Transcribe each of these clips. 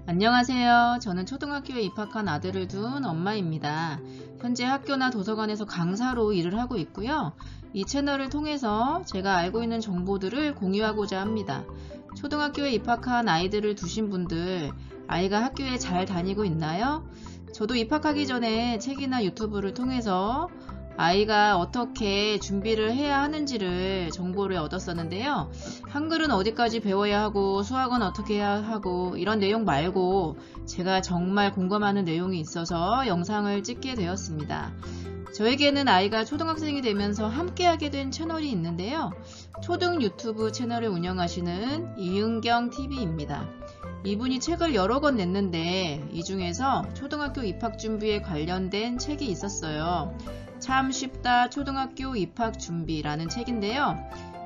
안녕하세요. 저는 초등학교에 입학한 아들을 둔 엄마입니다. 현재 학교나 도서관에서 강사로 일을 하고 있고요. 이 채널을 통해서 제가 알고 있는 정보들을 공유하고자 합니다. 초등학교에 입학한 아이들을 두신 분들, 아이가 학교에 잘 다니고 있나요? 저도 입학하기 전에 책이나 유튜브를 통해서 아이가 어떻게 준비를 해야 하는지를 정보를 얻었었는데요. 한글은 어디까지 배워야 하고 수학은 어떻게 해야 하고 이런 내용 말고 제가 정말 공감하는 내용이 있어서 영상을 찍게 되었습니다. 저에게는 아이가 초등학생이 되면서 함께하게 된 채널이 있는데요. 초등 유튜브 채널을 운영하시는 이은경 TV입니다. 이분이 책을 여러 권 냈는데 이 중에서 초등학교 입학 준비에 관련된 책이 있었어요. 참 쉽다 초등학교 입학 준비라는 책인데요.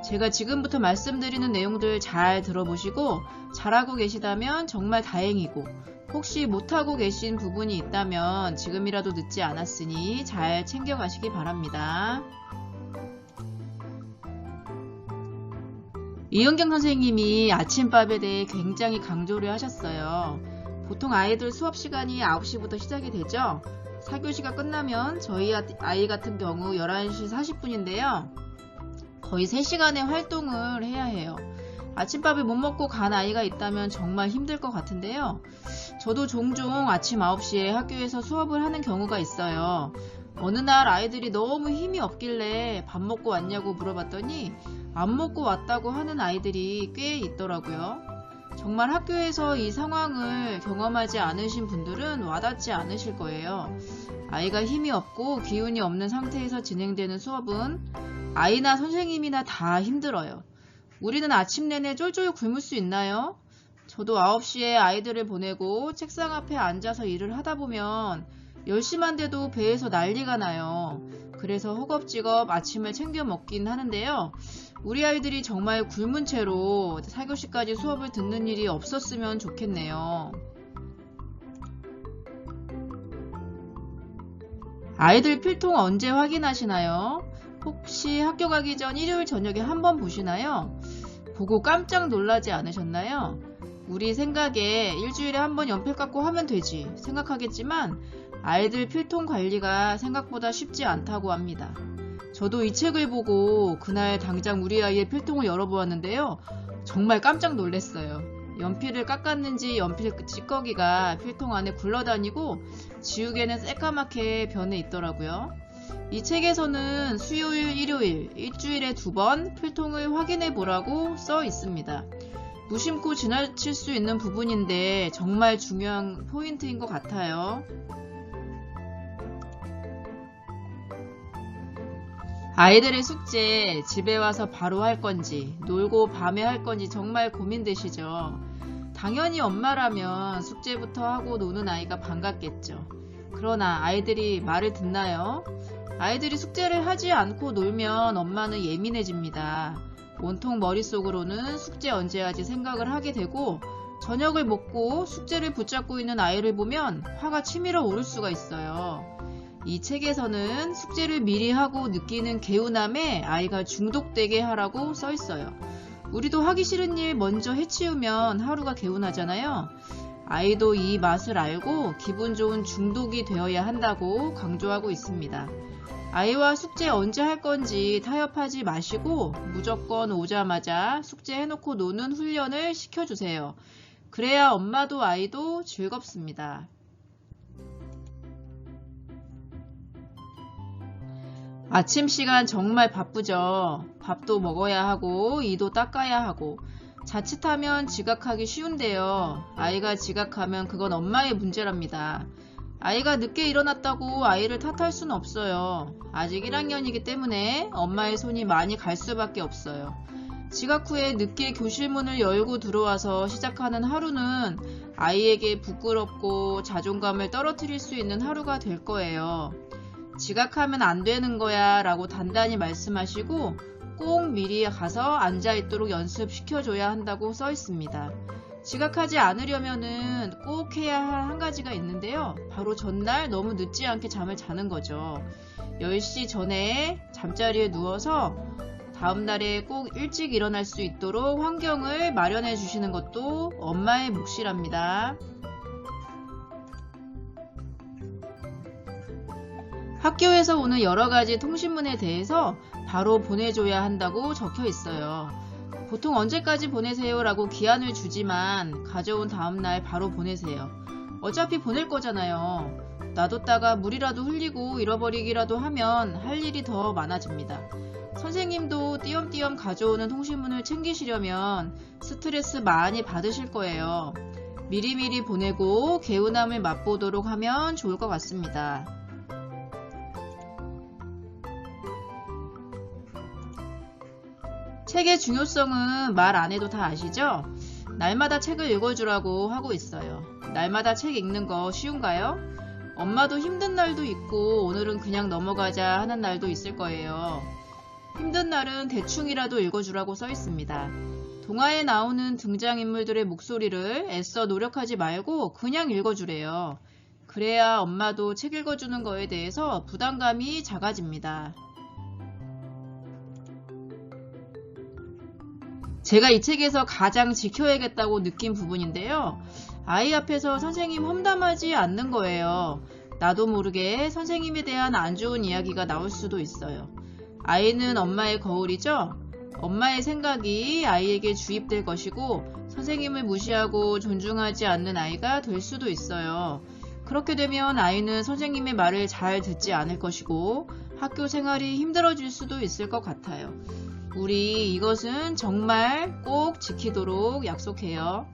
제가 지금부터 말씀드리는 내용들 잘 들어보시고 잘하고 계시다면 정말 다행이고 혹시 못하고 계신 부분이 있다면 지금이라도 늦지 않았으니 잘 챙겨가시기 바랍니다. 이은경 선생님이 아침밥에 대해 굉장히 강조를 하셨어요. 보통 아이들 수업 시간이 9시부터 시작이 되죠. 4교시가 끝나면 저희 아이 같은 경우 11시 40분인데요. 거의 3시간의 활동을 해야 해요. 아침밥을 못 먹고 간 아이가 있다면 정말 힘들 것 같은데요. 저도 종종 아침 9시에 학교에서 수업을 하는 경우가 있어요. 어느 날 아이들이 너무 힘이 없길래 밥 먹고 왔냐고 물어봤더니 안 먹고 왔다고 하는 아이들이 꽤 있더라고요. 정말 학교에서 이 상황을 경험하지 않으신 분들은 와닿지 않으실 거예요. 아이가 힘이 없고 기운이 없는 상태에서 진행되는 수업은 아이나 선생님이나 다 힘들어요. 우리는 아침 내내 쫄쫄 굶을 수 있나요? 저도 9시에 아이들을 보내고 책상 앞에 앉아서 일을 하다 보면 10시만 돼도 배에서 난리가 나요. 그래서 허겁지겁 아침을 챙겨 먹긴 하는데요. 우리 아이들이 정말 굶은 채로 4교시까지 수업을 듣는 일이 없었으면 좋겠네요. 아이들 필통 언제 확인하시나요? 혹시 학교 가기 전 일요일 저녁에 한번 보시나요? 보고 깜짝 놀라지 않으셨나요? 우리 생각에 일주일에 한번 연필 깎고 하면 되지 생각하겠지만 아이들 필통 관리가 생각보다 쉽지 않다고 합니다. 저도 이 책을 보고 그날 당장 우리 아이의 필통을 열어보았는데요. 정말 깜짝 놀랐어요. 연필을 깎았는지 연필 찌꺼기가 필통 안에 굴러다니고 지우개는 새까맣게 변해 있더라고요. 이 책에서는 수요일, 일요일, 일주일에 2번 필통을 확인해 보라고 써 있습니다. 무심코 지나칠 수 있는 부분인데 정말 중요한 포인트인 것 같아요. 아이들의 숙제 집에 와서 바로 할 건지 놀고 밤에 할 건지 정말 고민되시죠? 당연히 엄마라면 숙제부터 하고 노는 아이가 반갑겠죠. 그러나 아이들이 말을 듣나요? 아이들이 숙제를 하지 않고 놀면 엄마는 예민해집니다. 온통 머릿속으로는 숙제 언제 하지 생각을 하게 되고 저녁을 먹고 숙제를 붙잡고 있는 아이를 보면 화가 치밀어 오를 수가 있어요. 이 책에서는 숙제를 미리 하고 느끼는 개운함에 아이가 중독되게 하라고 써 있어요. 우리도 하기 싫은 일 먼저 해치우면 하루가 개운하잖아요. 아이도 이 맛을 알고 기분 좋은 중독이 되어야 한다고 강조하고 있습니다. 아이와 숙제 언제 할 건지 타협하지 마시고 무조건 오자마자 숙제 해놓고 노는 훈련을 시켜주세요. 그래야 엄마도 아이도 즐겁습니다. 아침 시간 정말 바쁘죠. 밥도 먹어야 하고 이도 닦아야 하고 자칫하면 지각하기 쉬운데요. 아이가 지각하면 그건 엄마의 문제랍니다. 아이가 늦게 일어났다고 아이를 탓할 수는 없어요. 아직 1학년이기 때문에 엄마의 손이 많이 갈 수밖에 없어요. 지각 후에 늦게 교실 문을 열고 들어와서 시작하는 하루는 아이에게 부끄럽고 자존감을 떨어뜨릴 수 있는 하루가 될 거예요. 지각하면 안 되는 거야 라고 단단히 말씀하시고 꼭 미리 가서 앉아있도록 연습시켜줘야 한다고 써 있습니다. 지각하지 않으려면은 꼭 해야 할 한 가지가 있는데요. 바로 전날 너무 늦지 않게 잠을 자는 거죠. 10시 전에 잠자리에 누워서 다음날에 꼭 일찍 일어날 수 있도록 환경을 마련해 주시는 것도 엄마의 몫이랍니다. 학교에서 오는 여러 가지 통신문에 대해서 바로 보내줘야 한다고 적혀 있어요. 보통 언제까지 보내세요 라고 기한을 주지만 가져온 다음날 바로 보내세요. 어차피 보낼 거잖아요. 놔뒀다가 물이라도 흘리고 잃어버리기라도 하면 할 일이 더 많아집니다. 선생님도 띄엄띄엄 가져오는 통신문을 챙기시려면 스트레스 많이 받으실 거예요. 미리미리 보내고 개운함을 맛보도록 하면 좋을 것 같습니다. 책의 중요성은 말 안 해도 다 아시죠? 날마다 책을 읽어주라고 하고 있어요. 날마다 책 읽는 거 쉬운가요? 엄마도 힘든 날도 있고 오늘은 그냥 넘어가자 하는 날도 있을 거예요. 힘든 날은 대충이라도 읽어주라고 써 있습니다. 동화에 나오는 등장인물들의 목소리를 애써 노력하지 말고 그냥 읽어주래요. 그래야 엄마도 책 읽어주는 거에 대해서 부담감이 작아집니다. 제가 이 책에서 가장 지켜야겠다고 느낀 부분인데요. 아이 앞에서 선생님 험담하지 않는 거예요. 나도 모르게 선생님에 대한 안 좋은 이야기가 나올 수도 있어요. 아이는 엄마의 거울이죠? 엄마의 생각이 아이에게 주입될 것이고 선생님을 무시하고 존중하지 않는 아이가 될 수도 있어요. 그렇게 되면 아이는 선생님의 말을 잘 듣지 않을 것이고 학교 생활이 힘들어질 수도 있을 것 같아요. 우리 이것은 정말 꼭 지키도록 약속해요.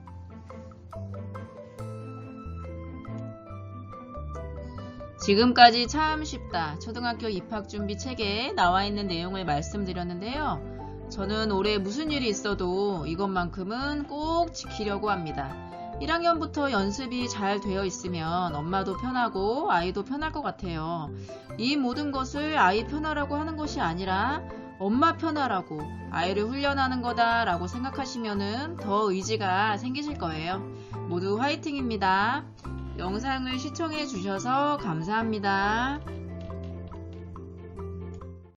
지금까지 참 쉽다 초등학교 입학준비 책에 나와 있는 내용을 말씀드렸는데요. 저는 올해 무슨 일이 있어도 이것만큼은 꼭 지키려고 합니다. 1학년부터 연습이 잘 되어 있으면 엄마도 편하고 아이도 편할 것 같아요. 이 모든 것을 아이 편하라고 하는 것이 아니라 엄마 편하라고 아이를 훈련하는 거다라고 생각하시면 더 의지가 생기실 거예요. 모두 화이팅입니다. 영상을 시청해 주셔서 감사합니다.